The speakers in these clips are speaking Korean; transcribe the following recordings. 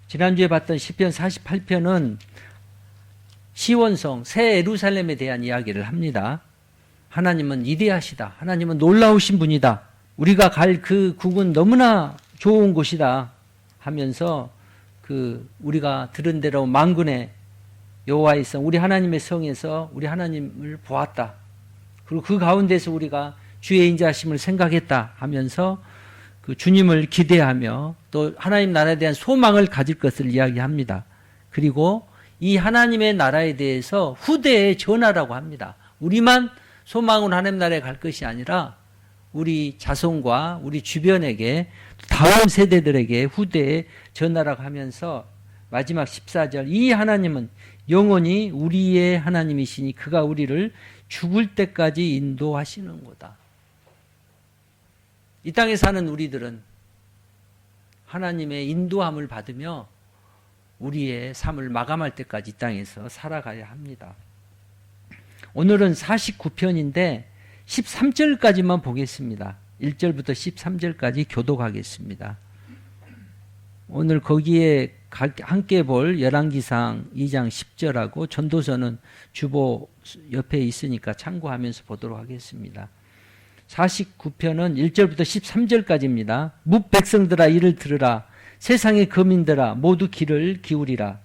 지난주에 봤던 시편 48편은 시온성, 새 예루살렘에 대한 이야기를 합니다. 하나님은 위대하시다. 하나님은 놀라우신 분이다. 우리가 갈 그 국은 너무나 좋은 곳이다 하면서 우리가 들은 대로 만군의 여호와의 성, 우리 하나님의 성에서 우리 하나님을 보았다. 그리고 그 가운데서 우리가 주의 인자하심을 생각했다 하면서 그 주님을 기대하며 또 하나님 나라에 대한 소망을 가질 것을 이야기합니다. 그리고 이 하나님의 나라에 대해서 후대에 전하라고 합니다. 우리만 소망으로 하나님 나라에 갈 것이 아니라 우리 자손과 우리 주변에게 다음 세대들에게 후대에 전하라고 하면서 마지막 14절 이 하나님은 영원히 우리의 하나님이시니 그가 우리를 죽을 때까지 인도하시는 거다. 이 땅에 사는 우리들은 하나님의 인도함을 받으며 우리의 삶을 마감할 때까지 이 땅에서 살아가야 합니다. 오늘은 49편인데 13절까지만 보겠습니다. 1절부터 13절까지 교독하겠습니다. 오늘 거기에 함께 볼 열왕기상 2장 10절하고 전도서는 주보 옆에 있으니까 참고하면서 보도록 하겠습니다. 49편은 1절부터 13절까지입니다. 뭇 백성들아 이를 들으라. 세상의 거민들아 모두 귀를 기울이라.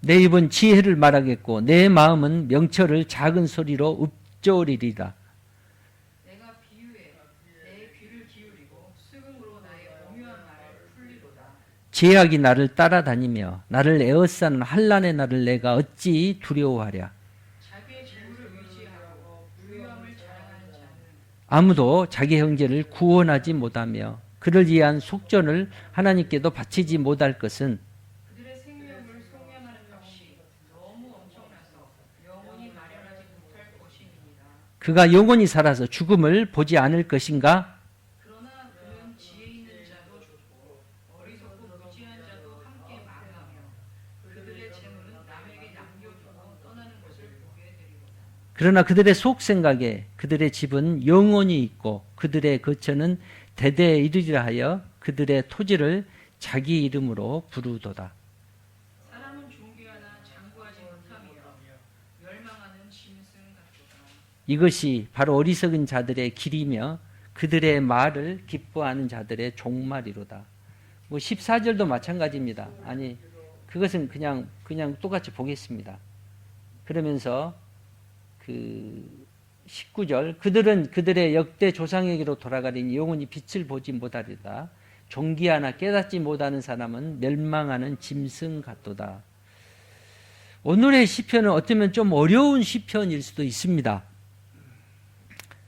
내 입은 지혜를 말하겠고 내 마음은 명철을 작은 소리로 읊조리리라. 내가 비유해 내 귀를 기울이고 수금으로 나의 오묘한 말을 풀리로다. 제약이 나를 따라다니며 나를 에워싸는 환난의 날을 내가 어찌 두려워하랴. 자기의 재물을 의지하고 부유함을 자랑하는 자는 아무도 자기 형제를 구원하지 못하며 그를 위한 속전을 하나님께도 바치지 못할 것은 그들의 생명을 속량하는 값이 너무 엄청나서 영원히 마련하지 못할 것입니다. 그가 영원히 살아서 죽음을 보지 않을 것인가? 그러나 그는 지혜 있는 자도 좋고 어리석고 무지한 자도 함께 망하며 그들의 재물은 남에게 남겨두고 떠나는 것을 보게 되리로다. 그러나 그들의 속 생각에 그들의 집은 영원히 있고 그들의 거처는 대대에 이르리라 하여 그들의 토지를 자기 이름으로 부르도다. 사람은 존귀하나 장구하지 못하며 멸망하는 짐승 같도다. 이것이 바로 어리석은 자들의 길이며 그들의 말을 기뻐하는 자들의 종말이로다. 뭐 14절도 마찬가지입니다. 아니 그것은 그냥 똑같이 보겠습니다. 그러면서 그 19절 그들은 그들의 역대 조상에게로 돌아가리니 영원히 빛을 보지 못하리다. 존귀하나 깨닫지 못하는 사람은 멸망하는 짐승 같도다. 오늘의 시편은 어쩌면 좀 어려운 시편일 수도 있습니다.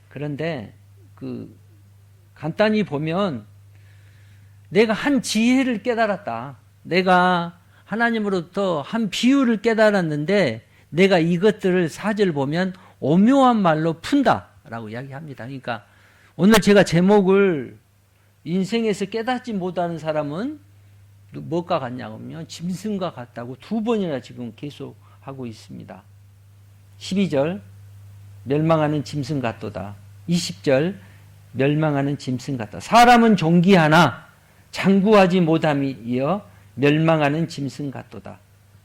그런데 간단히 보면 내가 한 지혜를 깨달았다. 내가 하나님으로부터 한 비유를 깨달았는데 내가 이것들을 4절 보면 오묘한 말로 푼다라고 이야기합니다. 그러니까 오늘 제가 제목을 인생에서 깨닫지 못하는 사람은 뭐가 같냐면요. 짐승과 같다고 2번이나 지금 계속 하고 있습니다. 12절 멸망하는 짐승 같도다. 20절 멸망하는 짐승 같다. 사람은 존귀하나 장구하지 못함이여 멸망하는 짐승 같도다.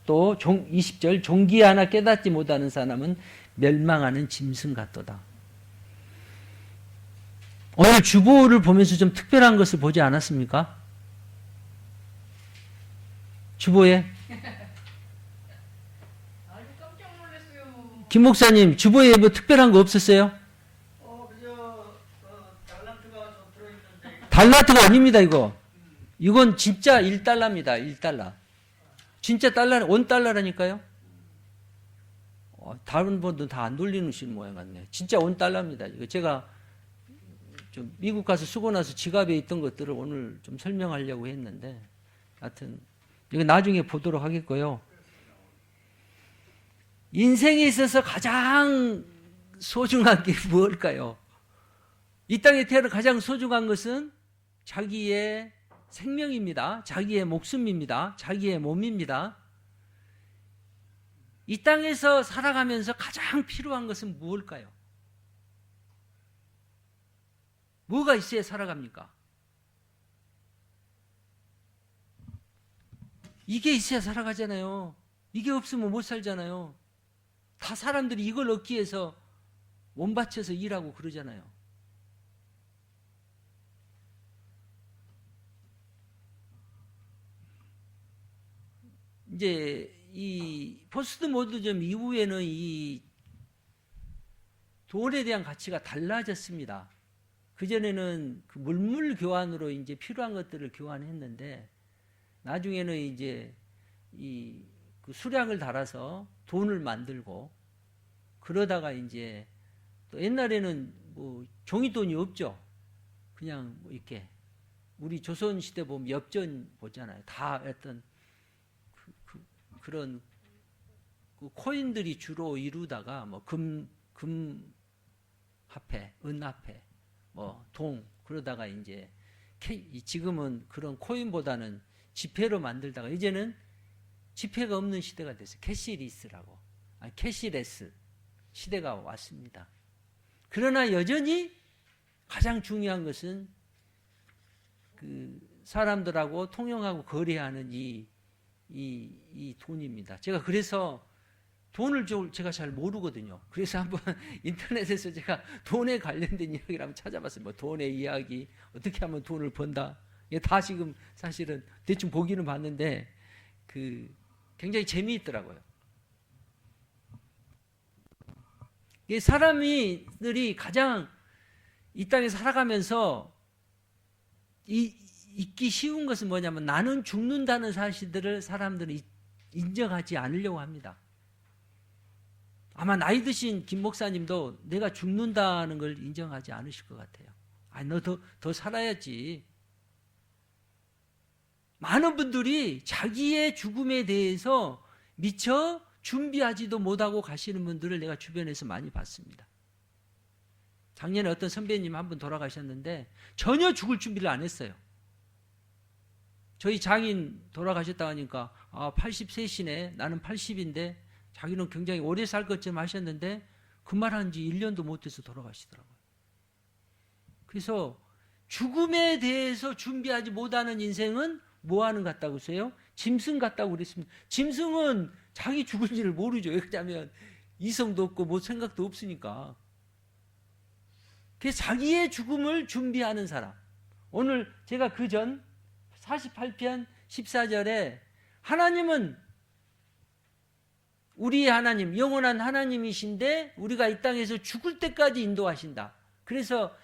또 20절 존귀하나 깨닫지 못하는 사람은 멸망하는 짐승 같도다. 오늘 주보를 보면서 좀 특별한 것을 보지 않았습니까? 주보에 아주 깜짝 놀랐어요. 김 목사님 주보에 뭐 특별한 거 없었어요? 달란트가 좀 들어있는데. 달란트가 아닙니다. 이건 진짜 1달러입니다. 1달러. 진짜 달러, $1라니까요. 다른 분들은 다 안 돌리시는 모양 같네요. 진짜 $1입니다. 이거 제가 좀 미국 가서 쓰고 나서 지갑에 있던 것들을 오늘 좀 설명하려고 했는데, 하여튼, 이거 나중에 보도록 하겠고요. 인생에 있어서 가장 소중한 게 무엇일까요? 이 땅에 태어나 가장 소중한 것은 자기의 생명입니다. 자기의 목숨입니다. 자기의 몸입니다. 이 땅에서 살아가면서 가장 필요한 것은 무엇일까요? 뭐가 있어야 살아갑니까? 이게 있어야 살아가잖아요. 이게 없으면 못 살잖아요. 다 사람들이 이걸 얻기 위해서 몸 바쳐서 일하고 그러잖아요. 이제 이 포스트 모더니즘 이후에는 이 돈에 대한 가치가 달라졌습니다. 그전에는 그 물물 교환으로 이제 필요한 것들을 교환했는데, 나중에는 이제 그 수량을 달아서 돈을 만들고, 그러다가 이제 또 옛날에는 뭐 종이돈이 없죠. 그냥 뭐 이렇게 우리 조선 시대 보면 엽전 보잖아요. 다 어떤 그런 그 코인들이 주로 이루다가 뭐 금 화폐, 은 화폐, 뭐 동, 그러다가 이제 지금은 그런 코인보다는 지폐로 만들다가 이제는 지폐가 없는 시대가 됐어요. 캐시리스라고. 캐시레스 시대가 왔습니다. 그러나 여전히 가장 중요한 것은 그 사람들하고 통용하고 거래하는 이 돈입니다. 제가 그래서 돈을 제가 잘 모르거든요. 그래서 한번 인터넷에서 제가 돈에 관련된 이야기를 한번 찾아봤어요. 뭐 돈의 이야기, 어떻게 하면 돈을 번다. 이게 다 지금 사실은 대충 보기는 봤는데 그 굉장히 재미있더라고요. 이게 사람들이 가장 이 땅에 살아가면서 잊기 쉬운 것은 뭐냐면 나는 죽는다는 사실들을 사람들이 인정하지 않으려고 합니다. 아마 나이 드신 김 목사님도 내가 죽는다는 걸 인정하지 않으실 것 같아요. 너 더 살아야지. 많은 분들이 자기의 죽음에 대해서 미처 준비하지도 못하고 가시는 분들을 내가 주변에서 많이 봤습니다. 작년에 어떤 선배님 한 분 돌아가셨는데 전혀 죽을 준비를 안 했어요. 저희 장인 돌아가셨다고 하니까 83시네, 나는 80인데 자기는 굉장히 오래 살 것처럼 하셨는데 그 말한 지 1년도 못 돼서 돌아가시더라고요. 그래서 죽음에 대해서 준비하지 못하는 인생은 뭐 하는 것 같다고 하세요? 짐승 같다고 그랬습니다. 짐승은 자기 죽을지를 모르죠. 왜냐하면 이성도 없고 뭐 생각도 없으니까. 그래서 자기의 죽음을 준비하는 사람. 오늘 제가 그전 48편 14절에 하나님은 우리의 하나님, 영원한 하나님이신데 우리가 이 땅에서 죽을 때까지 인도하신다. 그래서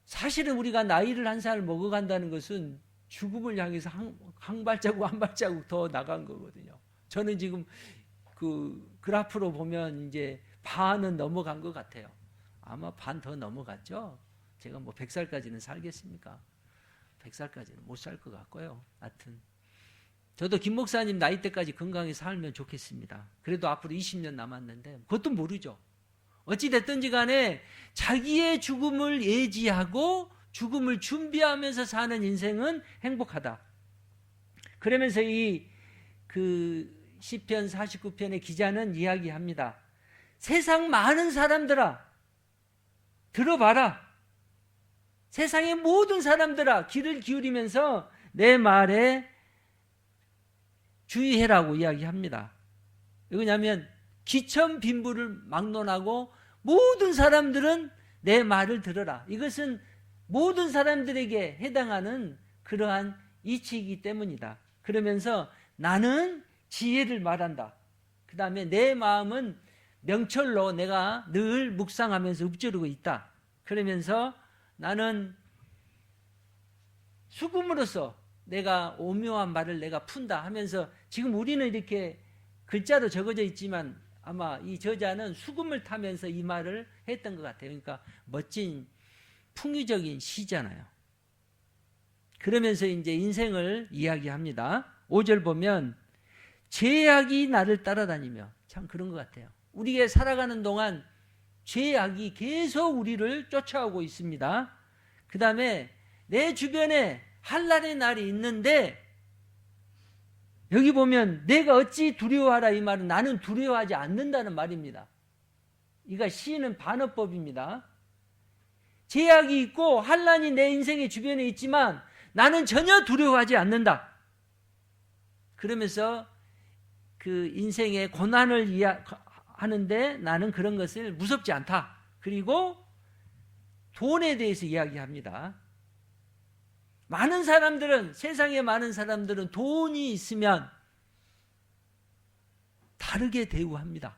사실은 우리가 나이를 한 살 먹어간다는 것은 죽음을 향해서 한 발자국 한 발자국 더 나간 거거든요. 저는 지금 그 그래프로 보면 이제 반은 넘어간 것 같아요. 아마 반 더 넘어갔죠. 제가 뭐 100살까지는 살겠습니까? 100살까지는 못 살 것 같고요. 하여튼 저도 김 목사님 나이 때까지 건강히 살면 좋겠습니다. 그래도 앞으로 20년 남았는데 그것도 모르죠. 어찌됐든지 간에 자기의 죽음을 예지하고 죽음을 준비하면서 사는 인생은 행복하다. 그러면서 그 시편 49편의 기자는 이야기합니다. 세상 많은 사람들아 들어봐라. 세상의 모든 사람들아 귀를 기울이면서 내 말에 주의해라고 이야기합니다. 왜냐하면 기천 빈부를 막론하고 모든 사람들은 내 말을 들어라. 이것은 모든 사람들에게 해당하는 그러한 이치이기 때문이다. 그러면서 나는 지혜를 말한다. 그 다음에 내 마음은 명철로 내가 늘 묵상하면서 읊조리고 있다. 그러면서 나는 수금으로서 내가 오묘한 말을 내가 푼다 하면서 지금 우리는 이렇게 글자로 적어져 있지만 아마 이 저자는 수금을 타면서 이 말을 했던 것 같아요. 그러니까 멋진 풍유적인 시잖아요. 그러면서 이제 인생을 이야기합니다. 5절 보면 죄악이 나를 따라다니며 참 그런 것 같아요. 우리가 살아가는 동안 죄악이 계속 우리를 쫓아오고 있습니다. 그 다음에 내 주변에 한란의 날이 있는데 여기 보면 내가 어찌 두려워하라 이 말은 나는 두려워하지 않는다는 말입니다. 이가 시인은 반어법입니다. 죄악이 있고 한란이 내 인생의 주변에 있지만 나는 전혀 두려워하지 않는다. 그러면서 그 인생의 고난을 하는데 나는 그런 것을 무섭지 않다. 그리고 돈에 대해서 이야기합니다. 많은 사람들은, 세상에 많은 사람들은 돈이 있으면 다르게 대우합니다.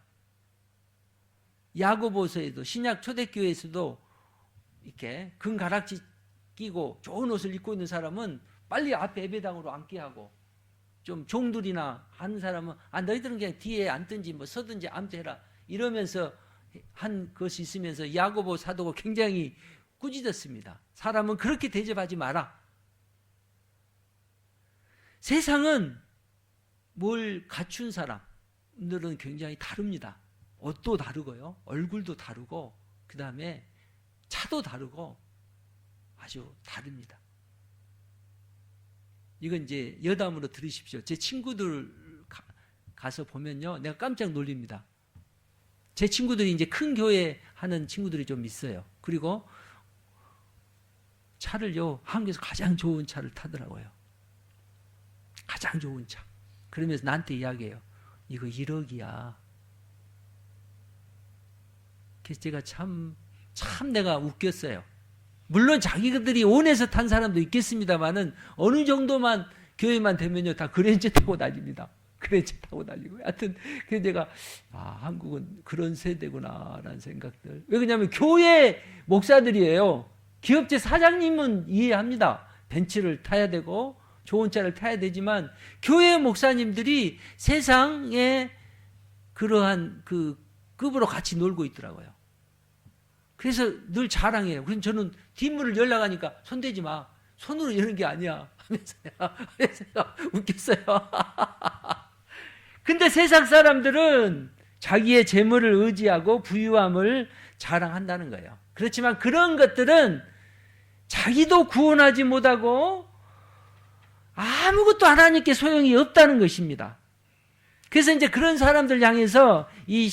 야고보서에도, 신약 초대교회에서도 이렇게 금가락지 끼고 좋은 옷을 입고 있는 사람은 빨리 앞에 예배당으로 앉게 하고, 좀 종들이나 하는 사람은 너희들은 그냥 뒤에 앉든지 뭐 서든지 아무튼 해라 이러면서 한 것이 있으면서 야고보 사도가 굉장히 꾸짖었습니다. 사람은 그렇게 대접하지 마라. 세상은 뭘 갖춘 사람들은 굉장히 다릅니다. 옷도 다르고요, 얼굴도 다르고, 그 다음에 차도 다르고 아주 다릅니다. 이건 이제 여담으로 들으십시오. 제 친구들 가서 보면요, 내가 깜짝 놀립니다. 제 친구들이 이제 큰 교회 하는 친구들이 좀 있어요. 그리고 차를요, 한국에서 가장 좋은 차를 타더라고요. 가장 좋은 차. 그러면서 나한테 이야기해요. 이거 1억이야. 그래서 제가 참 내가 웃겼어요. 물론 자기들이 원해서 탄 사람도 있겠습니다만은 어느 정도만 교회만 되면요, 다 그랜저 타고 다닙니다. 그랜저 타고 다니고. 하여튼 그래서 제가 한국은 그런 세대구나라는 생각들. 왜 그러냐면 교회 목사들이에요. 기업체 사장님은 이해합니다. 벤츠를 타야 되고 좋은 차를 타야 되지만 교회 목사님들이 세상에 그러한 그 급으로 같이 놀고 있더라고요. 그래서 늘 자랑해요. 그래서 저는 뒷문을 열려 가니까 손대지 마. 손으로 여는 게 아니야. 하면서요. 웃겼어요. 근데 세상 사람들은 자기의 재물을 의지하고 부유함을 자랑한다는 거예요. 그렇지만 그런 것들은 자기도 구원하지 못하고 아무것도 하나님께 소용이 없다는 것입니다. 그래서 이제 그런 사람들 향해서 이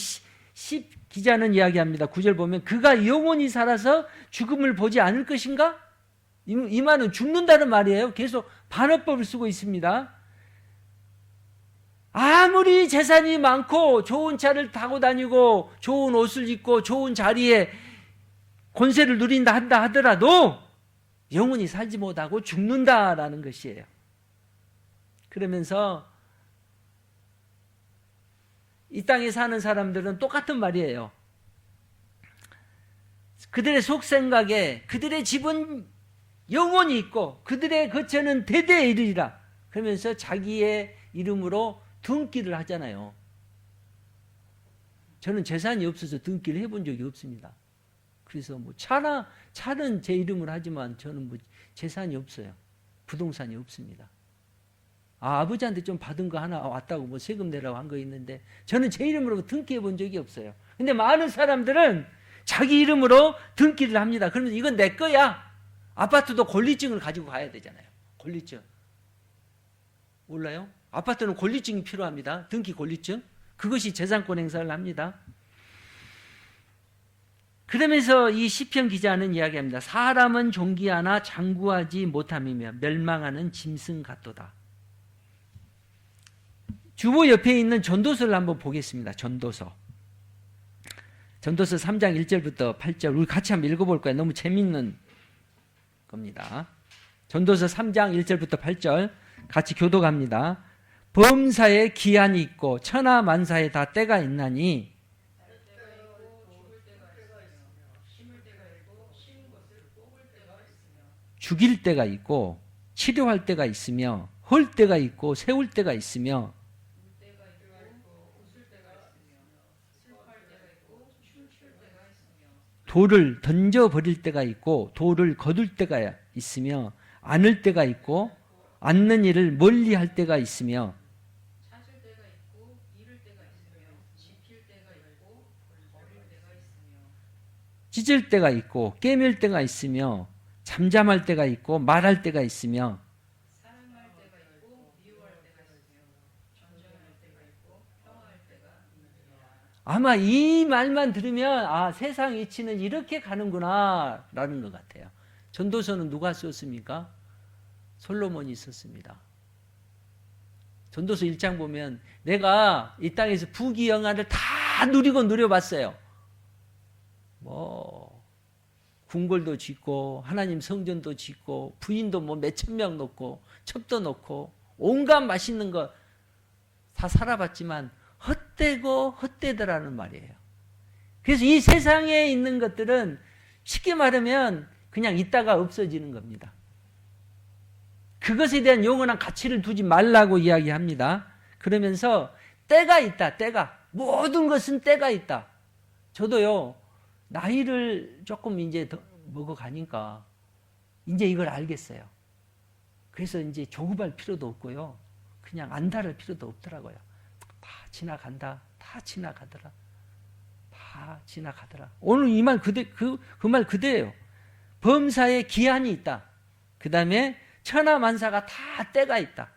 10 기자는 이야기합니다. 9절 보면 그가 영원히 살아서 죽음을 보지 않을 것인가? 이 말은 죽는다는 말이에요. 계속 반어법을 쓰고 있습니다. 아무리 재산이 많고 좋은 차를 타고 다니고 좋은 옷을 입고 좋은 자리에 권세를 누린다 한다 하더라도 영원히 살지 못하고 죽는다라는 것이에요. 그러면서 이 땅에 사는 사람들은 똑같은 말이에요. 그들의 속생각에 그들의 집은 영원히 있고 그들의 거처는 대대에 이르리라. 그러면서 자기의 이름으로 등기를 하잖아요. 저는 재산이 없어서 등기를 해본 적이 없습니다. 그래서 뭐 차는 제 이름으로 하지만 저는 뭐 재산이 없어요. 부동산이 없습니다. 아버지한테 좀 받은 거 하나 왔다고 뭐 세금 내라고 한 거 있는데 저는 제 이름으로 등기해 본 적이 없어요. 근데 많은 사람들은 자기 이름으로 등기를 합니다. 그러면 이건 내 거야. 아파트도 권리증을 가지고 가야 되잖아요. 권리증. 몰라요? 아파트는 권리증이 필요합니다. 등기 권리증. 그것이 재산권 행사를 합니다. 그러면서 이 시편 기자는 이야기합니다. 사람은 존귀하나 장구하지 못함이며 멸망하는 짐승 같도다. 주보 옆에 있는 전도서를 한번 보겠습니다. 전도서 3장 1절부터 8절 우리 같이 한번 읽어볼 거예요. 너무 재밌는 겁니다. 전도서 3장 1절부터 8절 같이 교독합니다. 범사에 기한이 있고 천하 만사에 다 때가 있나니 죽일 때가 있고 치료할 때가 있으며 헐 때가 있고 세울 때가 있으며 돌을 던져버릴 때가 있고 돌을 거둘 때가 있으며 안을 때가 있고 앉는 일을 멀리 할 때가 있으며 찾을 때가 있고 잃을 때가 있으며 지킬 때가 있고 버릴 때가 있으며 찢을 때가 있고 깨밀 때가 있으며 잠잠할 때가 있고 말할 때가 있으며 사랑할 때가 있고 미워할 때가 있으며 전쟁할 때가 있고 평화할 때가 있느니라. 아마 이 말만 들으면 세상 이치는 이렇게 가는구나 라는 것 같아요. 전도서는 누가 썼습니까? 솔로몬이 썼습니다. 전도서 1장 보면 내가 이 땅에서 부귀영화를 다 누리고 누려봤어요. 뭐 궁궐도 짓고 하나님 성전도 짓고 부인도 뭐 몇천 명 놓고 첩도 놓고 온갖 맛있는 거 다 살아봤지만 헛되고 헛되더라는 말이에요. 그래서 이 세상에 있는 것들은 쉽게 말하면 그냥 있다가 없어지는 겁니다. 그것에 대한 영원한 가치를 두지 말라고 이야기합니다. 그러면서 때가 있다. 때가. 모든 것은 때가 있다. 저도요. 나이를 조금 이제 더 먹어가니까 이제 이걸 알겠어요. 그래서 이제 조급할 필요도 없고요. 그냥 안달할 필요도 없더라고요. 다 지나간다. 다 지나가더라. 다 지나가더라. 오늘 이 말 그 말 그대예요. 범사에 기한이 있다. 그 다음에 천하만사가 다 때가 있다.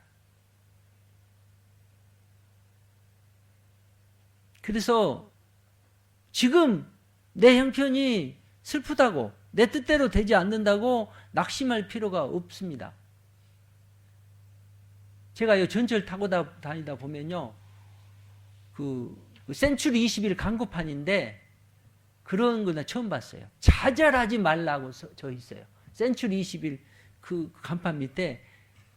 그래서 지금 내 형편이 슬프다고 내 뜻대로 되지 않는다고 낙심할 필요가 없습니다. 제가 전철 타고 다니다 보면요. 그 센츄리 21 광고판인데 그런 거 나 처음 봤어요. 좌절하지 말라고 써 있어요. 센츄리 21 그 간판 밑에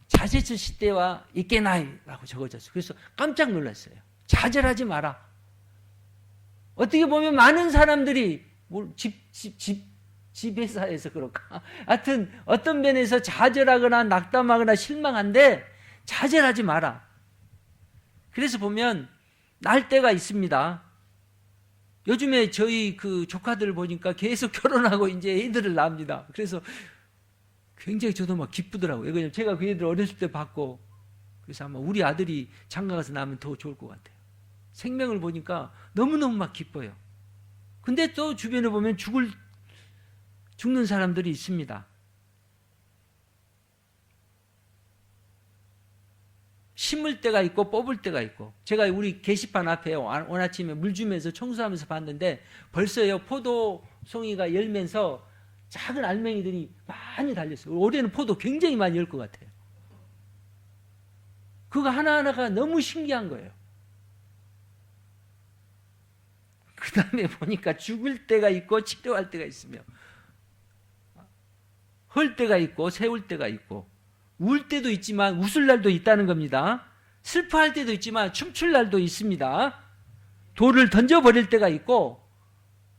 자제처 시대와 있게나이라고 적어졌어요. 그래서 깜짝 놀랐어요. 좌절하지 마라. 어떻게 보면 많은 사람들이 집회사에서 그럴까? 하여튼 어떤 면에서 좌절하거나 낙담하거나 실망한데 좌절하지 마라. 그래서 보면 날 때가 있습니다. 요즘에 저희 그 조카들 보니까 계속 결혼하고 이제 애들을 낳습니다. 그래서 굉장히 저도 막 기쁘더라고요. 왜냐면 제가 그 애들 어렸을 때 봤고, 그래서 아마 우리 아들이 장가가서 낳으면 더 좋을 것 같아요. 생명을 보니까 너무너무 막 기뻐요. 근데 또 주변에 보면 죽는 사람들이 있습니다. 심을 때가 있고 뽑을 때가 있고, 제가 우리 게시판 앞에 오늘 아침에 물 주면서 청소하면서 봤는데 벌써요 포도송이가 열면서 작은 알맹이들이 많이 달렸어요. 올해는 포도 굉장히 많이 열 것 같아요. 그거 하나하나가 너무 신기한 거예요. 그 다음에 보니까 죽을 때가 있고 치료할 때가 있으며, 헐 때가 있고 세울 때가 있고, 울 때도 있지만 웃을 날도 있다는 겁니다. 슬퍼할 때도 있지만 춤출 날도 있습니다. 돌을 던져버릴 때가 있고,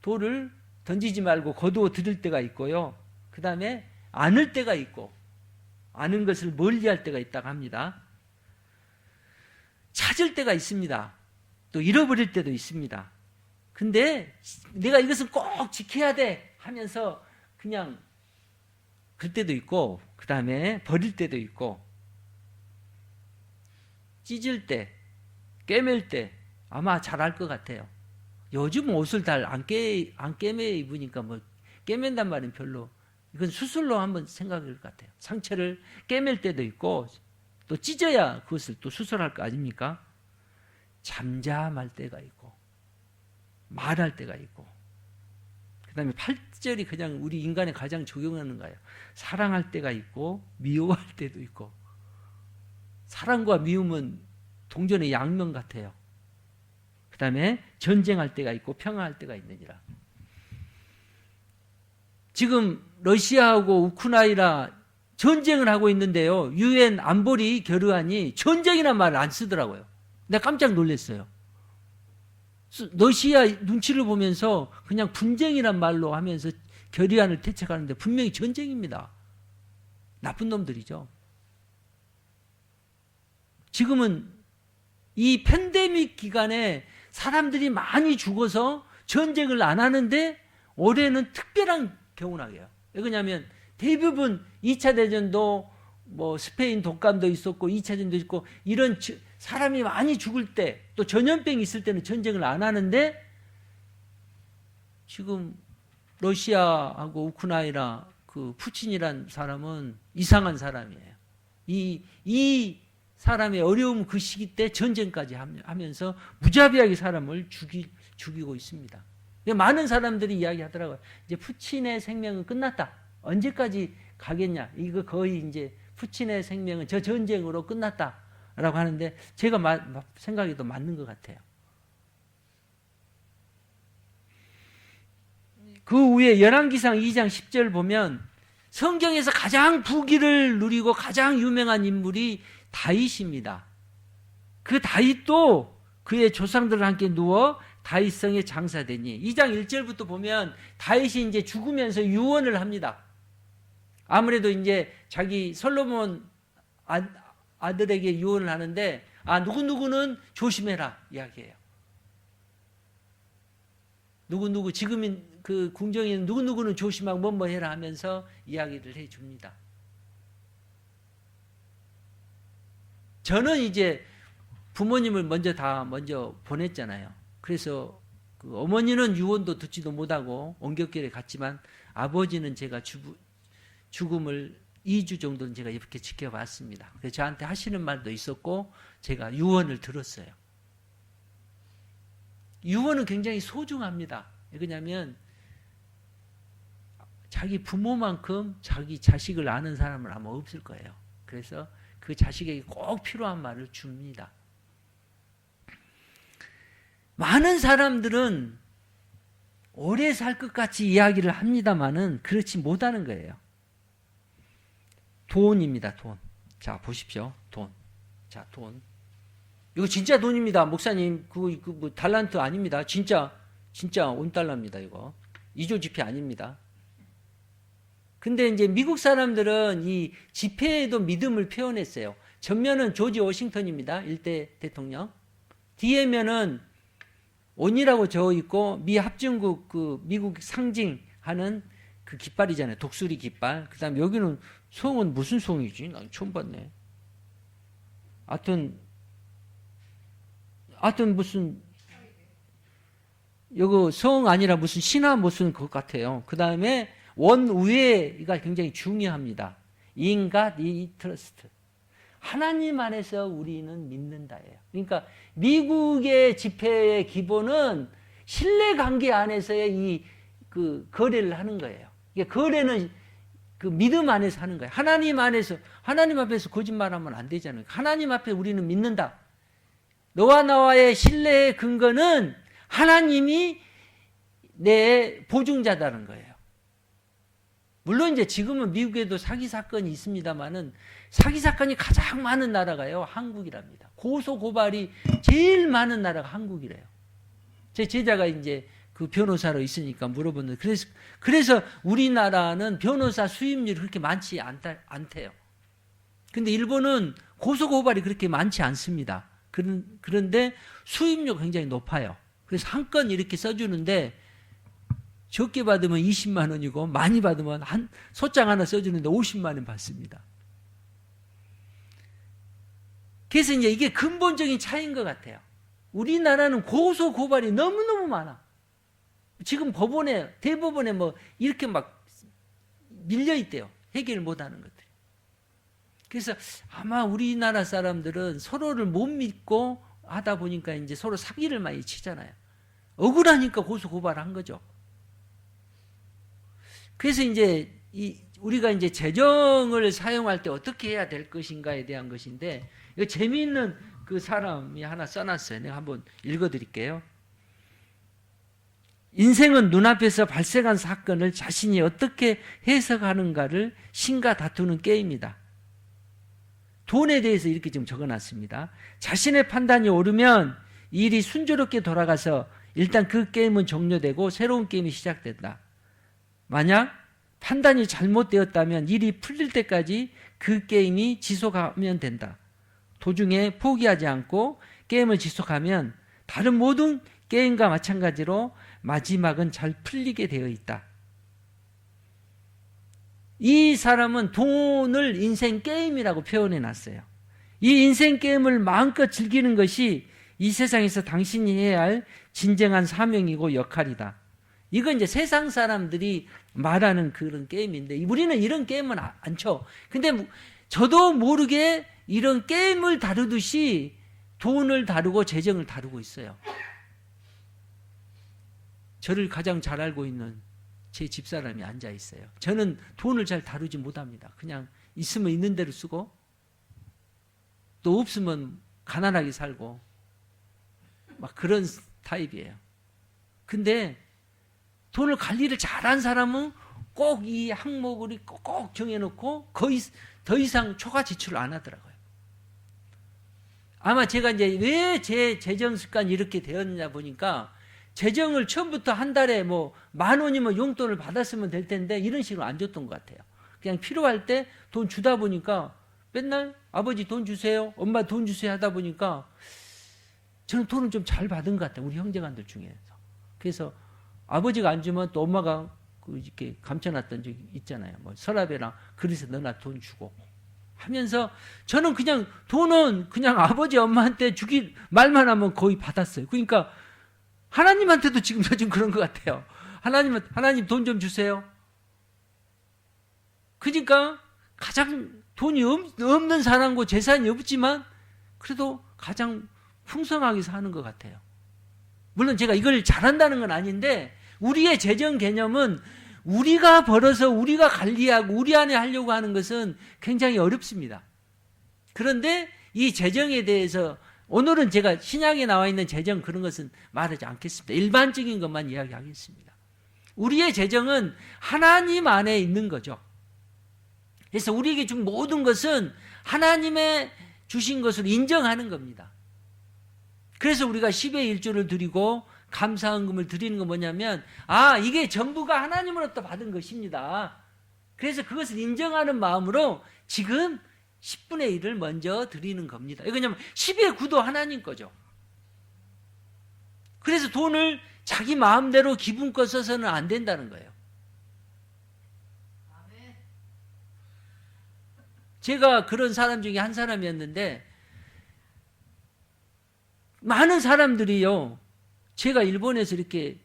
돌을 던지지 말고 거두어 들일 때가 있고요. 그 다음에 안을 때가 있고, 아는 것을 멀리할 때가 있다고 합니다. 찾을 때가 있습니다. 또 잃어버릴 때도 있습니다. 근데 내가 이것은 꼭 지켜야 돼 하면서 그냥 그럴 때도 있고, 그 다음에 버릴 때도 있고, 찢을 때, 꿰맬 때 아마 잘 알 것 같아요. 요즘 옷을 잘 안 꿰매 입으니까 뭐 꿰맨단 말은 별로, 이건 수술로 한번 생각할 것 같아요. 상처를 꿰맬 때도 있고, 또 찢어야 그것을 또 수술할 거 아닙니까? 잠잠할 때가 있고, 말할 때가 있고, 그 다음에 8절이 그냥 우리 인간에 가장 적용하는 거예요. 사랑할 때가 있고 미워할 때도 있고. 사랑과 미움은 동전의 양면 같아요. 그 다음에 전쟁할 때가 있고 평화할 때가 있느니라. 지금 러시아하고 우크라이나 전쟁을 하고 있는데요. 유엔 안보리 결의안이 전쟁이란 말을 안 쓰더라고요. 내가 깜짝 놀랐어요. 러시아 눈치를 보면서 그냥 분쟁이란 말로 하면서 결의안을 채택하는데 분명히 전쟁입니다. 나쁜 놈들이죠. 지금은 이 팬데믹 기간에 사람들이 많이 죽어서 전쟁을 안 하는데 올해는 특별한 경우나게요. 왜냐하면 대부분 2차 대전도 뭐 스페인 독감도 있었고 2차 대전도 있고 이런 사람이 많이 죽을 때 또 전염병이 있을 때는 전쟁을 안 하는데 지금 러시아하고 우크라이나 그 푸틴이란 사람은 이상한 사람이에요. 이 사람의 어려움 그 시기 때 전쟁까지 하면서 무자비하게 사람을 죽이고 있습니다. 많은 사람들이 이야기하더라고요. 이제 푸틴의 생명은 끝났다. 언제까지 가겠냐? 이거 거의 이제 푸틴의 생명은 저 전쟁으로 끝났다. 라고 하는데 제가 생각해도 맞는 것 같아요. 그 위에 열왕기상 2장 10절 보면 성경에서 가장 부귀를 누리고 가장 유명한 인물이 다윗입니다. 그 다윗도 그의 조상들과 함께 누워 다윗성에 장사되니 2장 1절부터 보면 다윗이 이제 죽으면서 유언을 합니다. 아무래도 이제 자기 솔로몬 아들에게 유언을 하는데 누구누구는 조심해라 이야기해요. 누구누구 지금인 그 궁정에는 누구누구는 조심하고 뭐 해라 하면서 이야기를 해줍니다. 저는 이제 부모님을 먼저 보냈잖아요. 그래서 그 어머니는 유언도 듣지도 못하고 옹격길에 갔지만 아버지는 제가 죽음을 2주 정도는 제가 이렇게 지켜봤습니다. 그래서 저한테 하시는 말도 있었고 제가 유언을 들었어요. 유언은 굉장히 소중합니다. 왜냐하면 자기 부모만큼 자기 자식을 아는 사람은 아마 없을 거예요. 그래서 그 자식에게 꼭 필요한 말을 줍니다. 많은 사람들은 오래 살 것 같이 이야기를 합니다만은 그렇지 못하는 거예요. 돈입니다, 돈. 자, 보십시오. 돈. 자, 돈. 이거 진짜 돈입니다. 목사님, 뭐 달란트 아닙니다. 진짜 온달러입니다, 이거. 2조 지폐 아닙니다. 근데 이제 미국 사람들은 이 지폐에도 믿음을 표현했어요. 전면은 조지 워싱턴입니다. 일대 대통령. 뒤에면은 온이라고 적어 있고 미 합중국 그 미국 상징하는 그 깃발이잖아요. 독수리 깃발. 그다음에 여기는 성은 무슨 성이지? 난 처음 봤네. 하여튼 무슨 여기 성 아니라 무슨 신화 무슨 것 같아요. 그다음에 원 위에가 굉장히 중요합니다. In God we trust. 하나님 안에서 우리는 믿는다예요. 그러니까 미국의 지폐의 기본은 신뢰관계 안에서의 그 거래를 하는 거예요. 이게 거래는 그 믿음 안에서 하는 거예요. 하나님 앞에서 거짓말하면 안 되잖아요. 하나님 앞에 우리는 믿는다. 너와 나와의 신뢰의 근거는 하나님이 내 보증자다는 거예요. 물론 이제 지금은 미국에도 사기 사건이 있습니다만은 사기 사건이 가장 많은 나라가요, 한국이랍니다. 고소 고발이 제일 많은 나라가 한국이래요. 제 제자가 이제 그 변호사로 있으니까 물어봤는데 그래서 우리나라는 변호사 수입률이 그렇게 많지 않대요. 근데 일본은 고소 고발이 그렇게 많지 않습니다. 그런데 수입료가 굉장히 높아요. 그래서 한 건 이렇게 써주는데 적게 받으면 20만 원이고 많이 받으면 한 소장 하나 써주는데 50만 원 받습니다. 그래서 이제 이게 근본적인 차이인 것 같아요. 우리나라는 고소 고발이 너무너무 많아. 지금 대법원에 뭐 이렇게 막 밀려 있대요. 해결 못하는 것들이. 그래서 아마 우리나라 사람들은 서로를 못 믿고 하다 보니까 이제 서로 사기를 많이 치잖아요. 억울하니까 고소 고발한 거죠. 그래서 이제 우리가 이제 재정을 사용할 때 어떻게 해야 될 것인가에 대한 것인데, 이거 재미있는 그 사람이 하나 써놨어요. 내가 한번 읽어드릴게요. 인생은 눈앞에서 발생한 사건을 자신이 어떻게 해석하는가를 신과 다투는 게임이다. 돈에 대해서 이렇게 좀 적어놨습니다. 자신의 판단이 옳으면 일이 순조롭게 돌아가서 일단 그 게임은 종료되고 새로운 게임이 시작된다. 만약 판단이 잘못되었다면 일이 풀릴 때까지 그 게임이 지속하면 된다. 도중에 포기하지 않고 게임을 지속하면 다른 모든 게임과 마찬가지로 마지막은 잘 풀리게 되어 있다. 이 사람은 돈을 인생 게임이라고 표현해 놨어요. 이 인생 게임을 마음껏 즐기는 것이 이 세상에서 당신이 해야 할 진정한 사명이고 역할이다. 이건 이제 세상 사람들이 말하는 그런 게임인데 우리는 이런 게임은 안 쳐. 근데 저도 모르게 이런 게임을 다루듯이 돈을 다루고 재정을 다루고 있어요. 저를 가장 잘 알고 있는 제 집사람이 앉아 있어요. 저는 돈을 잘 다루지 못합니다. 그냥 있으면 있는 대로 쓰고 또 없으면 가난하게 살고 막 그런 타입이에요. 근데 돈을 관리를 잘한 사람은 꼭 이 항목을 꼭 정해놓고 거의 더 이상 초과 지출을 안 하더라고요. 아마 제가 이제 왜 제 재정 습관이 이렇게 되었느냐 보니까 재정을 처음부터 한 달에 뭐 10,000원이면 용돈을 받았으면 될 텐데 이런 식으로 안 줬던 것 같아요. 그냥 필요할 때 돈 주다 보니까 맨날 아버지 돈 주세요, 엄마 돈 주세요 하다 보니까 저는 돈을 좀 잘 받은 것 같아요. 우리 형제간들 중에서. 그래서 아버지가 안 주면 또 엄마가 이렇게 감춰놨던 적이 있잖아요. 뭐 서랍에나 그릇에 넣어놔 돈 주고 하면서 저는 그냥 돈은 그냥 아버지 엄마한테 주기 말만 하면 거의 받았어요. 그러니까 하나님한테도 지금 요즘 그런 것 같아요. 하나님 돈 좀 주세요. 그러니까 가장 돈이 없는 사람고 재산이 없지만 그래도 가장 풍성하게 사는 것 같아요. 물론 제가 이걸 잘한다는 건 아닌데 우리의 재정 개념은 우리가 벌어서 우리가 관리하고 우리 안에 하려고 하는 것은 굉장히 어렵습니다. 그런데 이 재정에 대해서 오늘은 제가 신약에 나와 있는 재정 그런 것은 말하지 않겠습니다. 일반적인 것만 이야기하겠습니다. 우리의 재정은 하나님 안에 있는 거죠. 그래서 우리에게 준 모든 것은 하나님의 주신 것을 인정하는 겁니다. 그래서 우리가 10의 1조를 드리고 감사헌금을 드리는 건 뭐냐면 이게 전부가 하나님으로부터 받은 것입니다. 그래서 그것을 인정하는 마음으로 지금 10분의 1을 먼저 드리는 겁니다. 왜냐하면 10의 9도 하나님 거죠. 그래서 돈을 자기 마음대로 기분껏 써서는 안 된다는 거예요. 제가 그런 사람 중에 한 사람이었는데 많은 사람들이요, 제가 일본에서 이렇게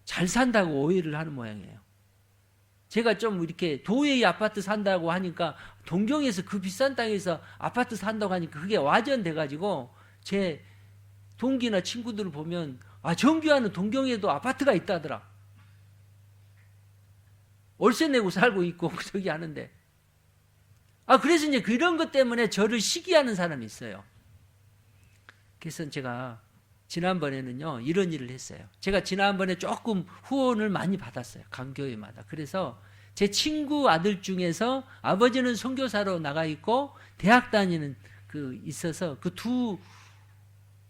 잘 산다고 오해를 하는 모양이에요. 제가 좀 이렇게 도웨이 아파트 산다고 하니까 동경에서 그 비싼 땅에서 아파트 산다고 하니까 그게 와전돼가지고 제 동기나 친구들을 보면 정규하는 동경에도 아파트가 있다더라. 월세 내고 살고 있고 저기 하는데 그래서 이제 그런 것 때문에 저를 시기하는 사람이 있어요. 그래서 제가 지난번에는요 이런 일을 했어요. 제가 지난번에 조금 후원을 많이 받았어요. 각 교회마다. 그래서 제 친구 아들 중에서 아버지는 선교사로 나가 있고 대학 다니는 있어서 그 두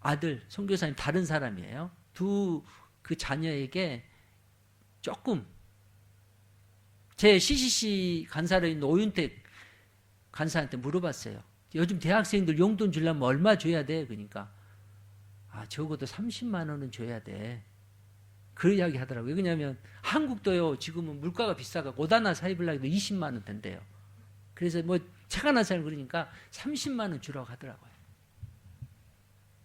아들 선교사님 다른 사람이에요. 두 그 자녀에게 조금 제 CCC 간사로 있는 오윤택 간사한테 물어봤어요. 요즘 대학생들 용돈 주려면 얼마 줘야 돼? 그러니까 적어도 30만 원은 줘야 돼. 그 이야기 하더라고요. 왜냐하면 한국도요 지금은 물가가 비싸고 옷 하나 사입으려고 해도 20만 원 된대요. 그래서 뭐 책 하나 사면 그러니까 30만 원 주라고 하더라고요.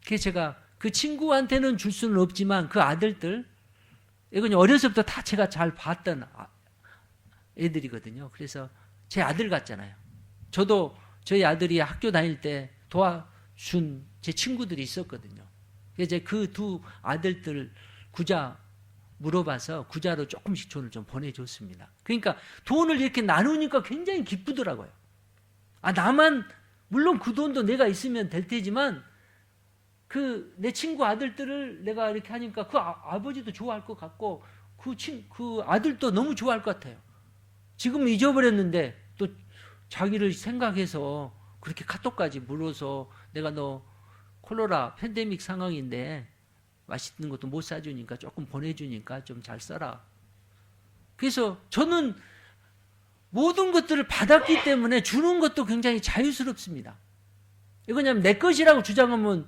그래서 제가 그 친구한테는 줄 수는 없지만 그 아들들, 이건 어려서부터 다 제가 잘 봤던 애들이거든요. 그래서 제 아들 같잖아요. 저도 저희 아들이 학교 다닐 때 도와준 제 친구들이 있었거든요. 그래서 그 두 아들들 구자 물어봐서 구자로 조금씩 돈을 좀 보내줬습니다. 그러니까 돈을 이렇게 나누니까 굉장히 기쁘더라고요. 나만 물론 그 돈도 내가 있으면 될 테지만 내 친구 아들들을 내가 이렇게 하니까 그 아버지도 좋아할 것 같고 그 아들도 너무 좋아할 것 같아요. 지금 잊어버렸는데 또 자기를 생각해서 그렇게 카톡까지 물어서 내가 너 콜로라 팬데믹 상황인데 맛있는 것도 못 사주니까 조금 보내주니까 좀 잘 써라. 그래서 저는 모든 것들을 받았기 때문에 주는 것도 굉장히 자유스럽습니다. 이거냐면 내 것이라고 주장하면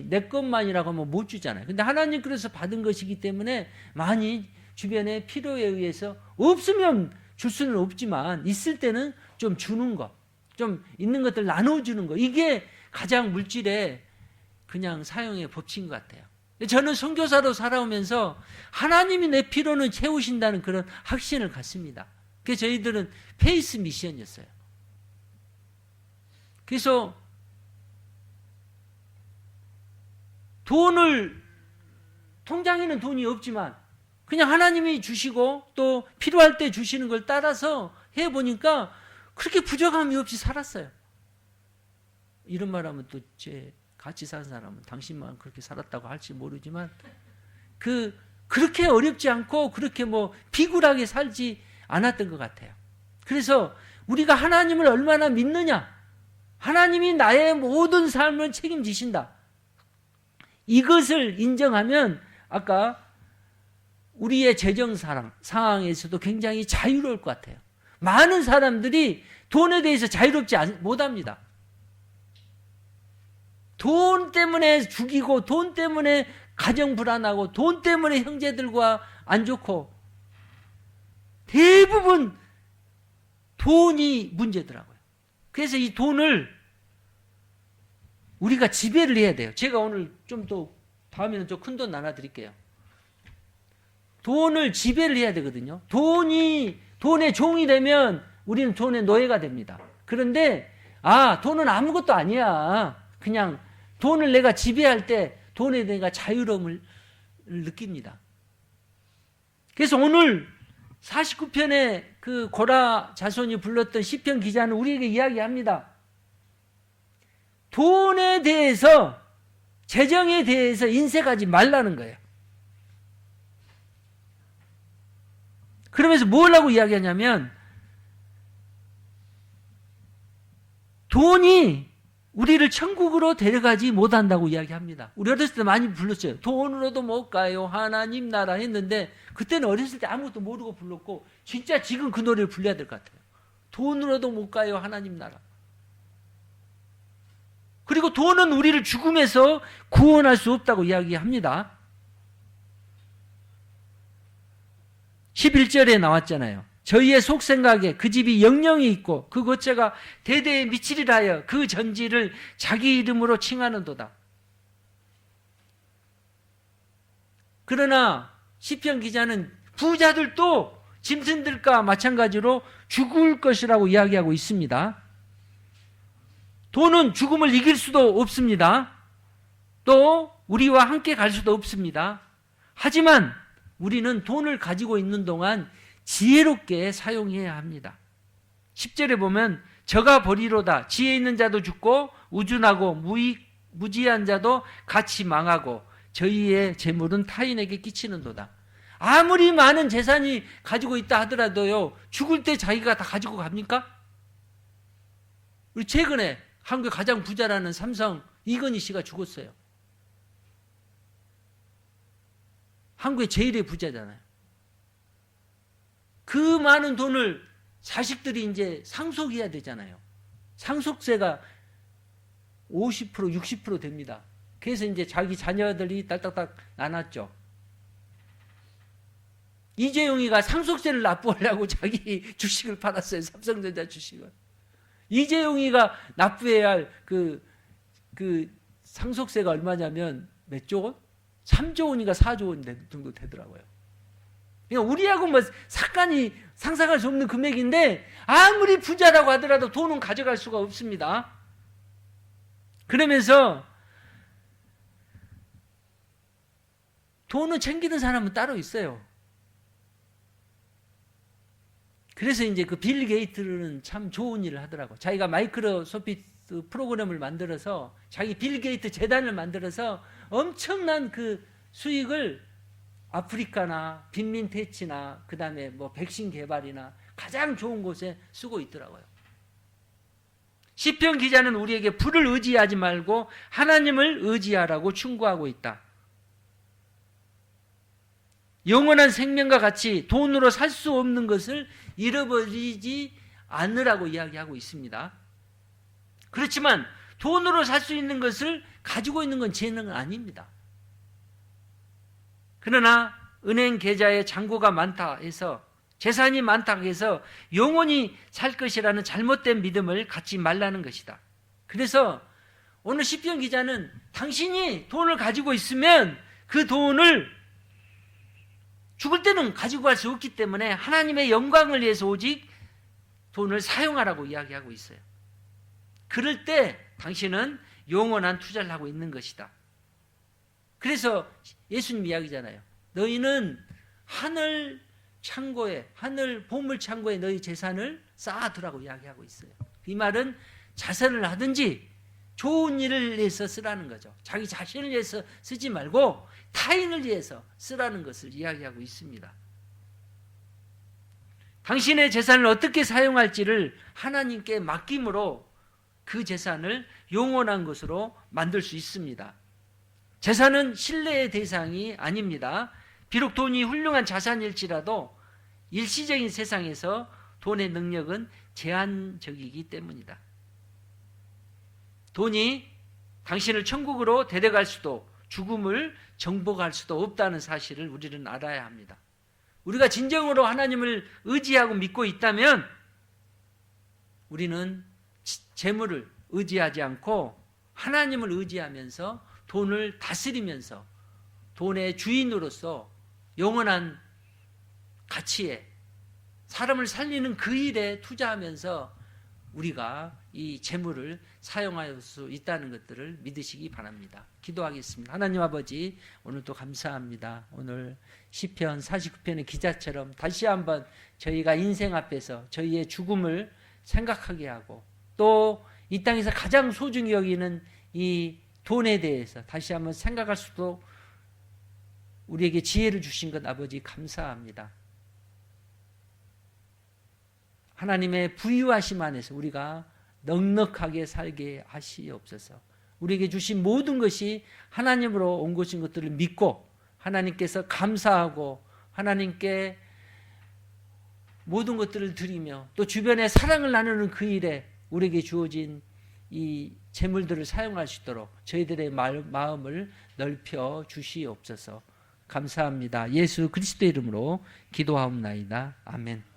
내 것만이라고 하면 못 주잖아요. 근데 하나님께서 받은 것이기 때문에 많이 주변의 필요에 의해서 없으면 줄 수는 없지만 있을 때는 좀 주는 것, 좀 있는 것들 나눠주는 것, 이게 가장 물질의 그냥 사용의 법칙인 것 같아요. 저는 선교사로 살아오면서 하나님이 내 필요는 채우신다는 그런 확신을 갖습니다. 그래서 저희들은 페이스 미션이었어요. 그래서 통장에는 돈이 없지만 그냥 하나님이 주시고 또 필요할 때 주시는 걸 따라서 해보니까 그렇게 부족함이 없이 살았어요. 이런 말하면 또 제 같이 사는 사람은 당신만 그렇게 살았다고 할지 모르지만 그렇게 어렵지 않고 그렇게 뭐 비굴하게 살지 않았던 것 같아요. 그래서 우리가 하나님을 얼마나 믿느냐, 하나님이 나의 모든 삶을 책임지신다, 이것을 인정하면 아까 우리의 재정 상황에서도 굉장히 자유로울 것 같아요. 많은 사람들이 돈에 대해서 자유롭지 못합니다. 돈 때문에 죽이고, 돈 때문에 가정 불안하고, 돈 때문에 형제들과 안 좋고, 대부분 돈이 문제더라고요. 그래서 이 돈을 우리가 지배를 해야 돼요. 제가 오늘 좀 더 다음에는 좀 큰 돈 나눠드릴게요. 돈을 지배를 해야 되거든요. 돈의 종이 되면 우리는 돈의 노예가 됩니다. 그런데 돈은 아무것도 아니야. 그냥 돈을 내가 지배할 때 돈에 내가 자유로움을 느낍니다. 그래서 오늘 49편의 그 고라 자손이 불렀던 시편 기자는 우리에게 이야기합니다. 돈에 대해서, 재정에 대해서 인색하지 말라는 거예요. 그러면서 뭐라고 이야기하냐면, 돈이 우리를 천국으로 데려가지 못한다고 이야기합니다. 우리 어렸을 때 많이 불렀어요. 돈으로도 못 가요, 하나님 나라 했는데, 그때는 어렸을 때 아무것도 모르고 불렀고, 진짜 지금 그 노래를 불러야 될 것 같아요. 돈으로도 못 가요, 하나님 나라. 그리고 돈은 우리를 죽음에서 구원할 수 없다고 이야기합니다. 11절에 나왔잖아요. 저희의 속생각에 그 집이 영영이 있고 그 거처가 대대에 미치리라 하여 그 전지를 자기 이름으로 칭하는도다. 그러나 시편 기자는 부자들도 짐승들과 마찬가지로 죽을 것이라고 이야기하고 있습니다. 돈은 죽음을 이길 수도 없습니다. 또 우리와 함께 갈 수도 없습니다. 하지만 우리는 돈을 가지고 있는 동안 지혜롭게 사용해야 합니다. 10절에 보면 저가 버리로다. 지혜 있는 자도 죽고 우둔하고 무지한 자도 같이 망하고 저희의 재물은 타인에게 끼치는도다. 아무리 많은 재산이 가지고 있다 하더라도요, 죽을 때 자기가 다 가지고 갑니까? 우리 최근에 한국 가장 부자라는 삼성 이건희 씨가 죽었어요. 한국의 제일의 부자잖아요. 그 많은 돈을 자식들이 이제 상속해야 되잖아요. 상속세가 50%, 60% 됩니다. 그래서 이제 자기 자녀들이 딸딱딱 나눴죠. 이재용이가 상속세를 납부하려고 자기 주식을 팔았어요. 삼성전자 주식을. 이재용이가 납부해야 할 그 상속세가 얼마냐면 몇 조 원? 3조 원인가 4조 원 정도 되더라고요. 그러니까 우리하고 뭐 상관이 상상할 수 없는 금액인데 아무리 부자라고 하더라도 돈은 가져갈 수가 없습니다. 그러면서 돈을 챙기는 사람은 따로 있어요. 그래서 이제 그 빌 게이트는 참 좋은 일을 하더라고. 자기가 마이크로소프트 프로그램을 만들어서 자기 빌 게이트 재단을 만들어서 엄청난 그 수익을 아프리카나 빈민태치나 그다음에 뭐 백신 개발이나 가장 좋은 곳에 쓰고 있더라고요. 시편 기자는 우리에게 부를 의지하지 말고 하나님을 의지하라고 충고하고 있다. 영원한 생명과 같이 돈으로 살 수 없는 것을 잃어버리지 않으라고 이야기하고 있습니다. 그렇지만 돈으로 살 수 있는 것을 가지고 있는 건 죄는 아닙니다. 그러나 은행 계좌에 잔고가 많다 해서, 재산이 많다 해서 영원히 살 것이라는 잘못된 믿음을 갖지 말라는 것이다. 그래서 오늘 시편 기자는 당신이 돈을 가지고 있으면 그 돈을 죽을 때는 가지고 갈 수 없기 때문에 하나님의 영광을 위해서 오직 돈을 사용하라고 이야기하고 있어요. 그럴 때 당신은 영원한 투자를 하고 있는 것이다. 그래서 예수님 이야기잖아요. 너희는 하늘 창고에, 하늘 보물 창고에 너희 재산을 쌓아두라고 이야기하고 있어요. 이 말은 자선을 하든지 좋은 일을 위해서 쓰라는 거죠. 자기 자신을 위해서 쓰지 말고 타인을 위해서 쓰라는 것을 이야기하고 있습니다. 당신의 재산을 어떻게 사용할지를 하나님께 맡김으로 그 재산을 영원한 것으로 만들 수 있습니다. 재산은 신뢰의 대상이 아닙니다. 비록 돈이 훌륭한 자산일지라도 일시적인 세상에서 돈의 능력은 제한적이기 때문이다. 돈이 당신을 천국으로 데려갈 수도 죽음을 정복할 수도 없다는 사실을 우리는 알아야 합니다. 우리가 진정으로 하나님을 의지하고 믿고 있다면 우리는 재물을 의지하지 않고 하나님을 의지하면서 돈을 다스리면서 돈의 주인으로서 영원한 가치에 사람을 살리는 그 일에 투자하면서 우리가 이 재물을 사용할 수 있다는 것들을 믿으시기 바랍니다. 기도하겠습니다. 하나님 아버지, 오늘도 감사합니다. 오늘 시편 49편의 기자처럼 다시 한번 저희가 인생 앞에서 저희의 죽음을 생각하게 하고 또 이 땅에서 가장 소중히 여기는 이 돈에 대해서 다시 한번 생각할 수도 우리에게 지혜를 주신 것 아버지 감사합니다. 하나님의 부유하심 안에서 우리가 넉넉하게 살게 하시옵소서. 우리에게 주신 모든 것이 하나님으로 온 것인 것들을 믿고 하나님께서 감사하고 하나님께 모든 것들을 드리며 또 주변에 사랑을 나누는 그 일에 우리에게 주어진 이 재물들을 사용할 수 있도록 저희들의 마음을 넓혀 주시옵소서. 감사합니다. 예수 그리스도의 이름으로 기도하옵나이다. 아멘.